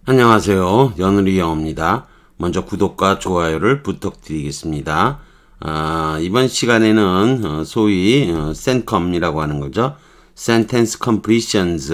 안녕하세요. 연우리 영어입니다. 먼저 구독과 좋아요를 부탁드리겠습니다. 이번 시간에는 소위 센컴이라고 하는 거죠. Sentence Completions,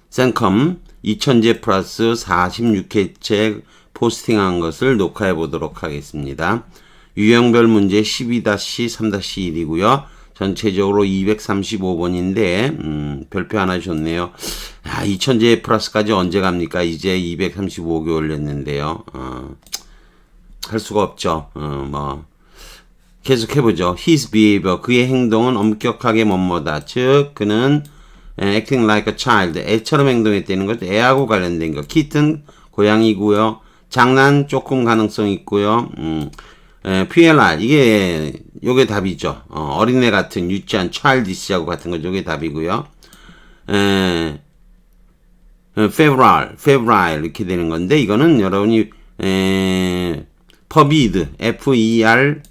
센컴 2000제 플러스 46회째 포스팅한 것을 녹화해 보도록 하겠습니다. 유형별 문제 12-3-1이고요. 전체적으로 235번인데 별표 하나 줬네요. 2000제 플러스까지 언제 갑니까? 이제 235개 올렸는데요. 할 수가 없죠. 계속 해보죠. His behavior, 그의 행동은 엄격하게 뭐뭐다. 즉 그는 acting like a child, 애처럼 행동했다는 것, 애하고 관련된 거. kitten, 고양이고요. 장난 조금 가능성 있고요. PLR, 요게 답이죠. 어린애 같은, 유치한, childish하고 같은 거, 요게 답이고요. febrile, 이렇게 되는 건데, 이거는 여러분이, forbid, F-E-R-V-I-D,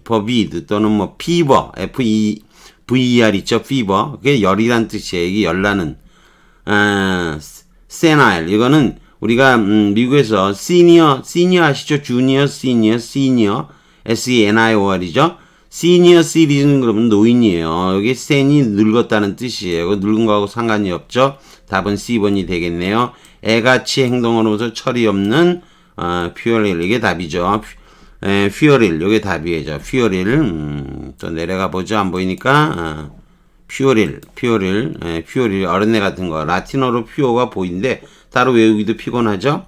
forbid, 또는 뭐, fever, F-E-V-E-R 있죠, fever. 그게 열이란 뜻이에요. 이게 열나는. senile, 이거는, 우리가 미국에서 시니어 아시죠? 주니어, 시니어, SENIOR이죠? 시니어 시리즌 그러면 노인이에요. 여기 센이 늙었다는 뜻이에요. 늙은 거하고 상관이 없죠? 답은 C번이 되겠네요. 애같이 행동으로서 철이 없는 퓨어릴, 이게 답이죠. 퓨어릴, 이게 답이죠. 퓨어릴, 또 내려가 보죠. 안 보이니까 퓨어릴, 어린애 같은 거. 라틴어로 퓨어가 보인데 따로 외우기도 피곤하죠.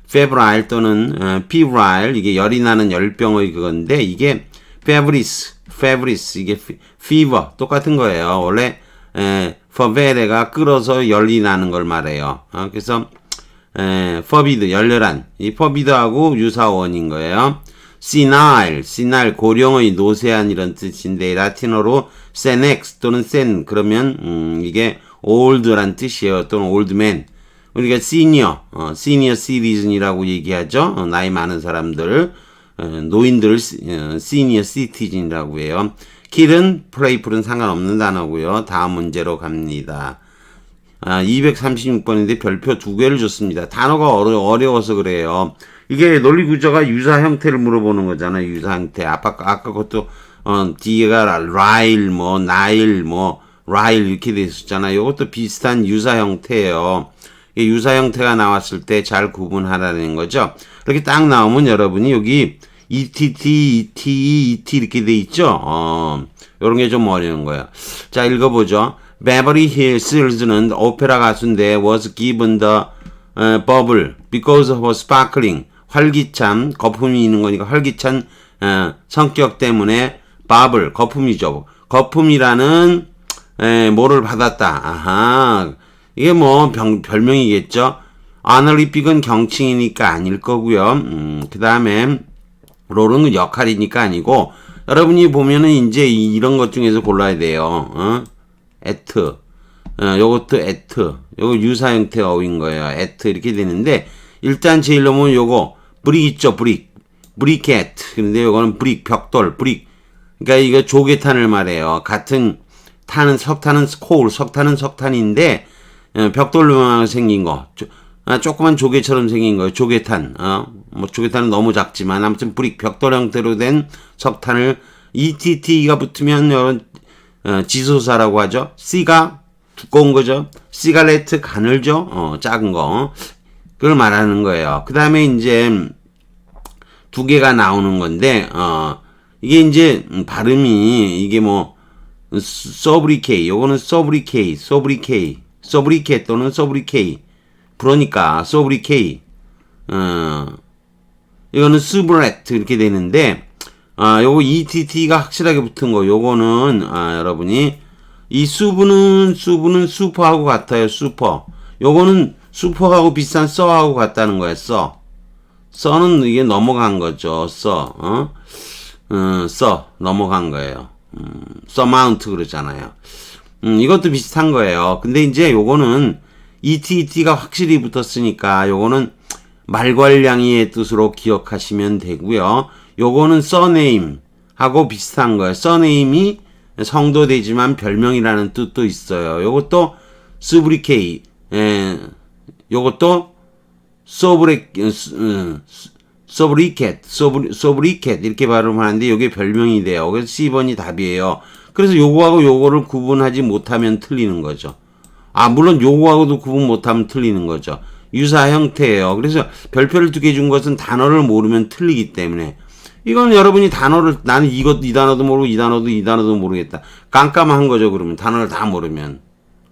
febrile 또는 febrile, 이게 열이 나는 열병의 그건데, 이게 febris, 이게 fever, 똑같은 거예요. 원래 fervere가 끓어서 열이 나는 걸 말해요. 그래서 forbid, 열렬한, 이 forbid하고 유사원인 거예요. senile, 고령의 노쇠한 이런 뜻인데, 라틴어로 senex 또는 sen, 그러면 이게 old란 뜻이에요. 또는 old man. 우리가 시니어 시티즌이라고 얘기하죠. 나이 많은 사람들, 노인들을 시니어 시티즌이라고 해요. 킬은 플레이풀은 상관없는 단어고요. 다음 문제로 갑니다. 236번인데 별표 2개를 줬습니다. 단어가 어려워서 그래요. 이게 논리 구조가 유사 형태를 물어보는 거잖아요. 유사 형태. 아까 그것도 뒤에가 라일, 나일, 라일 이렇게 돼 있었잖아요. 이것도 비슷한 유사 형태예요. 유사 형태가 나왔을 때 잘 구분하라는 거죠. 이렇게 딱 나오면 여러분이 여기 ETT, ET 이렇게 돼 있죠. 요런 게 좀 어려운 거예요. 자, 읽어보죠. Beverly Hills는 오페라 가수인데 was given the bubble because of her sparkling, 활기찬, 거품이 있는 거니까 활기찬 성격 때문에 bubble, 거품이죠. 거품이라는 뭐를 받았다. 아하. 이게 별명이겠죠. 아널리픽은 경칭이니까 아닐 거고요. 그 다음에 롤은 역할이니까 아니고, 여러분이 보면은 이제 이런 것 중에서 골라야 돼요. at, 요것도 at, 요거 유사 형태 어인 거예요. at 이렇게 되는데, 일단 제일 넘으면 요거 브릭 있죠. 브리켓. 근데 요거는 브릭, 벽돌, 브릭. 그러니까 이거 조개탄을 말해요. 같은 석탄은 석탄인데, 벽돌로 생긴 거, 조그만 조개처럼 생긴 거예요. 조개탄. 조개탄은 너무 작지만, 아무튼 브릭, 벽돌 형태로 된 석탄을, ETT가 붙으면, 지소사라고 하죠. C가 두꺼운 거죠. 시가레트 가늘죠. 작은 거. 그걸 말하는 거예요. 그 다음에 이제, 두 개가 나오는 건데, 이게 이제, 발음이, 이게 sobriquet, 요거는 sobriquet 또는 sobriquet. 그러니까 sobriquet. 이거는 soubrette 이렇게 되는데, 요거 ETT가 확실하게 붙은 거. 요거는 여러분이 이 수브는 슈퍼하고 같아요. 슈퍼. 요거는 슈퍼하고 비슷한 써하고 같다는 거예요. 써는 이게 넘어간 거죠. 써 넘어간 거예요. surmount 그러잖아요. 이것도 비슷한 거예요. 근데 이제 요거는 ETT가 확실히 붙었으니까 요거는 말괄량이의 뜻으로 기억하시면 되고요. 요거는 surname하고 비슷한 거예요. surname이 성도 되지만 별명이라는 뜻도 있어요. 요것도 sobriquet, 요것도 소브리켓 이렇게 발음하는데 요게 별명이 돼요. 그래서 C번이 답이에요. 그래서 요거하고 요거를 구분하지 못하면 틀리는 거죠. 물론 요거하고도 구분 못하면 틀리는 거죠. 유사 형태예요. 그래서 별표를 2개 준 것은 단어를 모르면 틀리기 때문에 이건 여러분이 단어를 나는 이 단어도 모르고 이 단어도 모르겠다. 깜깜한 거죠. 그러면 단어를 다 모르면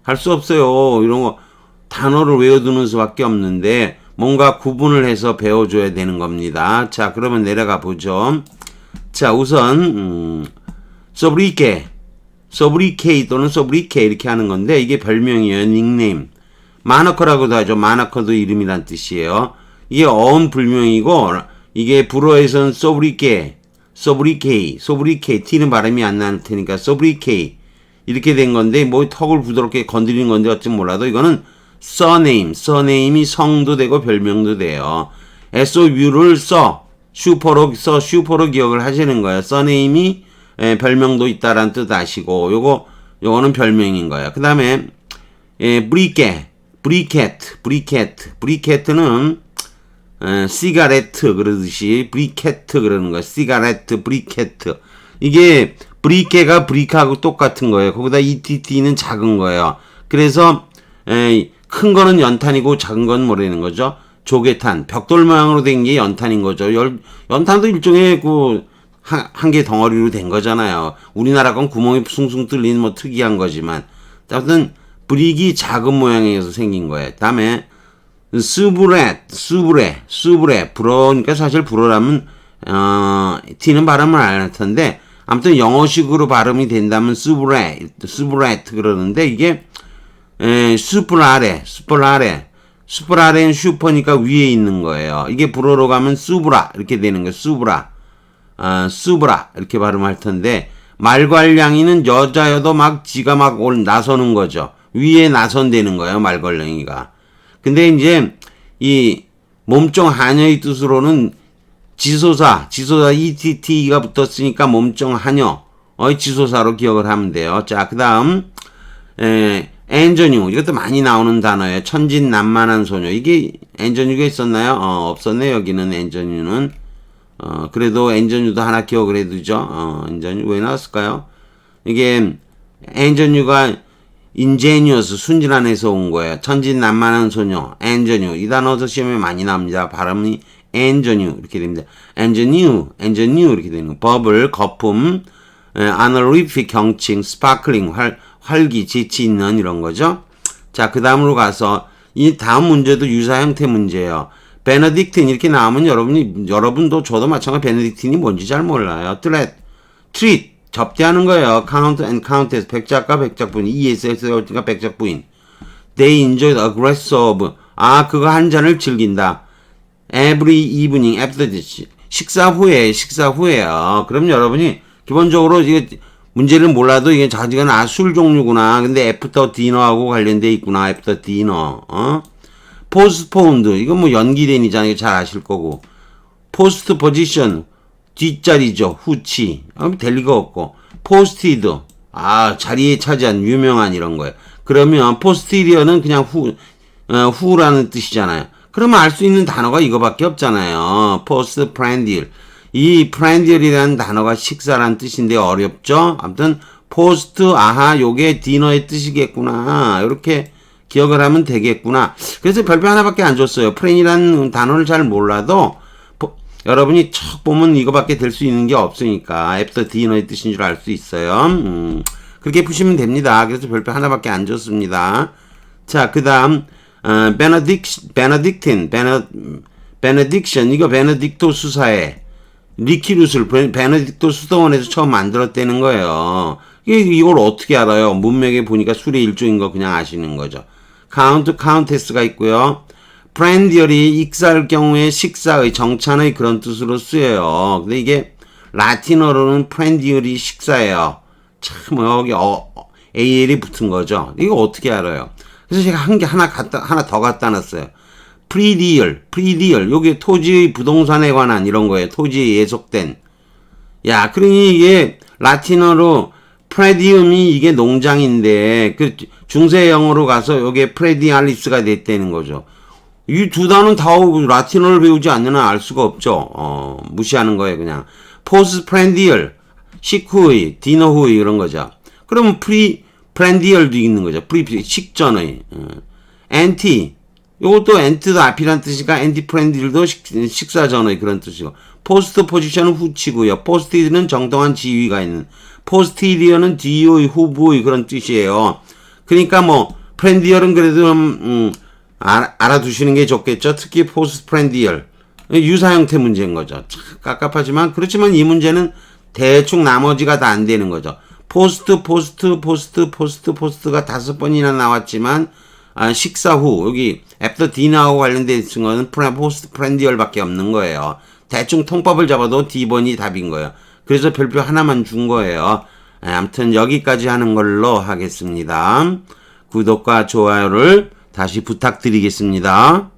할 수 없어요. 이런 거 단어를 외워두는 수밖에 없는데 뭔가 구분을 해서 배워줘야 되는 겁니다. 자, 그러면 내려가 보죠. 자, 우선 소브리케 또는 소브리케 이렇게 하는 건데 이게 별명이에요. 닉네임. 마너커라고도 하죠. 마너커도 이름이란 뜻이에요. 이게 어음 불명이고 이게 불어에서는 소브리케 T는 발음이 안 나는 테니까 소브리케 이렇게 된 건데 뭐 턱을 부드럽게 건드리는 건데 어찌 몰라도 이거는 서네임이 성도 되고 별명도 돼요. SOU를 슈퍼로 기억을 하시는 거예요. 서네임이 별명도 있다라는 뜻 아시고 요거는 별명인 거예요. 그 다음에 브리켓트는 시가레트 그러듯이 브리켓트 그러는 거예요. 시가레트 브리켓트 이게 브리케가 브리크하고 똑같은 거예요. 거기다 ETT는 작은 거예요. 그래서 큰 거는 연탄이고 작은 건 뭐라는 거죠? 조개탄, 벽돌 모양으로 된 게 연탄인 거죠. 연탄도 일종의 한 개 덩어리로 된 거잖아요. 우리나라 건 구멍이 숭숭 뚫린 뭐 특이한 거지만 아무튼 브릭이 작은 모양에서 생긴 거예요. 다음에 수브레 불어니까 사실 불어라면 T는 발음을 안 할 텐데 아무튼 영어식으로 발음이 된다면 수브레트 그러는데 이게 슈퍼라레는 슈퍼니까 위에 있는 거예요. 이게 불어로 가면 수브라 이렇게 되는 거예요. 수브라 이렇게 발음할 텐데 말괄량이는 여자여도 지가 나서는 거죠. 위에 나선되는 거예요. 말괄량이가. 근데 이제 이 몸종 하녀의 뜻으로는 지소사 ETT가 붙었으니까 몸종 하녀의 지소사로 기억을 하면 돼요. 자, 그 다음 엔저뉴 이것도 많이 나오는 단어예요. 천진난만한 소녀. 이게 엔저뉴가 있었나요? 없었네. 여기는 엔저뉴는 그래도 엔저뉴도 하나 기억을 해두죠. 엔저뉴 왜 나왔을까요? 이게 엔저뉴가 인제니어스 순진한에서 온 거예요. 천진난만한 소녀 엔저뉴 이 단어도 시험에 많이 나옵니다. 발음이 엔저뉴 이렇게 됩니다. 엔저뉴 이렇게 되는 거. 버블 거품, 아너리픽 경칭, 스파클링 활기 재치 있는 이런 거죠. 자, 그 다음으로 가서 이 다음 문제도 유사 형태 문제예요. 베네딕틴 이렇게 나오면 여러분도 저도 마찬가지 베네딕틴이 뭔지 잘 몰라요. 트릿 접대하는 거예요. 카운트 앤 카운트에서 백작과 백작부인 ESS가 백작부인. They enjoy the aggressive. 그거 한 잔을 즐긴다. Every evening after this. 식사 후에요. 그럼 여러분이 기본적으로 이게 문제를 몰라도 이게 자기가 술 종류구나. 근데 애프터 디너하고 관련돼 있구나. 애프터 디너. postponed 이건 뭐 연기된이잖아요. 잘 아실 거고. post position 뒷자리죠. 후치. 될 리가 없고. posted 자리에 차지한 유명한 이런 거예요. 그러면 posterior는 그냥 후라는 뜻이잖아요. 그러면 알 수 있는 단어가 이거밖에 없잖아요. postprandial. 이 prandial이라는 단어가 식사라는 뜻인데 어렵죠? 아무튼 post 요게 디너의 뜻이겠구나. 이렇게 기억을 하면 되겠구나. 그래서 별표 하나밖에 안 줬어요. 프렌이라는 단어를 잘 몰라도 여러분이 척 보면 이거밖에 될 수 있는 게 없으니까 after dinner의 뜻인 줄 알 수 있어요. 그렇게 푸시면 됩니다. 그래서 별표 하나밖에 안 줬습니다. 자, 그 다음 benediction 이거 베네딕토 수사에 리키루스를 베네딕토 수도원에서 처음 만들었다는 거예요. 이걸 어떻게 알아요? 문맥에 보니까 술의 일종인 거 그냥 아시는 거죠. 카운테스가 있고요. 프렌디얼이 익사할 경우에 식사의 정찬의 그런 뜻으로 쓰여요. 근데 이게 라틴어로는 프렌디얼이 식사예요. 참 여기 AL이 붙은 거죠. 이거 어떻게 알아요? 그래서 제가 하나 더 갖다 놨어요. 프리디얼 요게 토지의 부동산에 관한 이런 거예요. 토지에 예속된. 그러니 이게 라틴어로 프레디움이 이게 농장인데 그 중세 영어로 가서 이게 프레디알리스가 됐다는 거죠. 이 두 단어는 다 라틴어를 배우지 않는 한 알 수가 없죠. 무시하는 거예요, 그냥. 포스트 프렌디얼, 식후의, 디너 후의 이런 거죠. 그러면 프렌디얼도 있는 거죠. 식전의. 엔티, 요것도 엔트도 앞이란 뜻이니까 엔티 프렌디얼도 식사 전의 그런 뜻이고. 포스트 포지션은 후치고요. 포스티드는 정당한 지위가 있는. 포스티리어는 뒤의 후부의 그런 뜻이에요. 그러니까 뭐 프렌디얼은 그래도 알아두시는 게 좋겠죠. 특히 포스트 프렌디얼 유사 형태 문제인 거죠. 참 깝깝하지만 그렇지만 이 문제는 대충 나머지가 다 안 되는 거죠. 포스트가 5번이나 나왔지만 식사 후 여기 애프터 디너하고 관련된 거는 포스트 프렌디얼밖에 없는 거예요. 대충 통법을 잡아도 D번이 답인 거예요. 그래서 별표 하나만 준 거예요. 아무튼 여기까지 하는 걸로 하겠습니다. 구독과 좋아요를 다시 부탁드리겠습니다.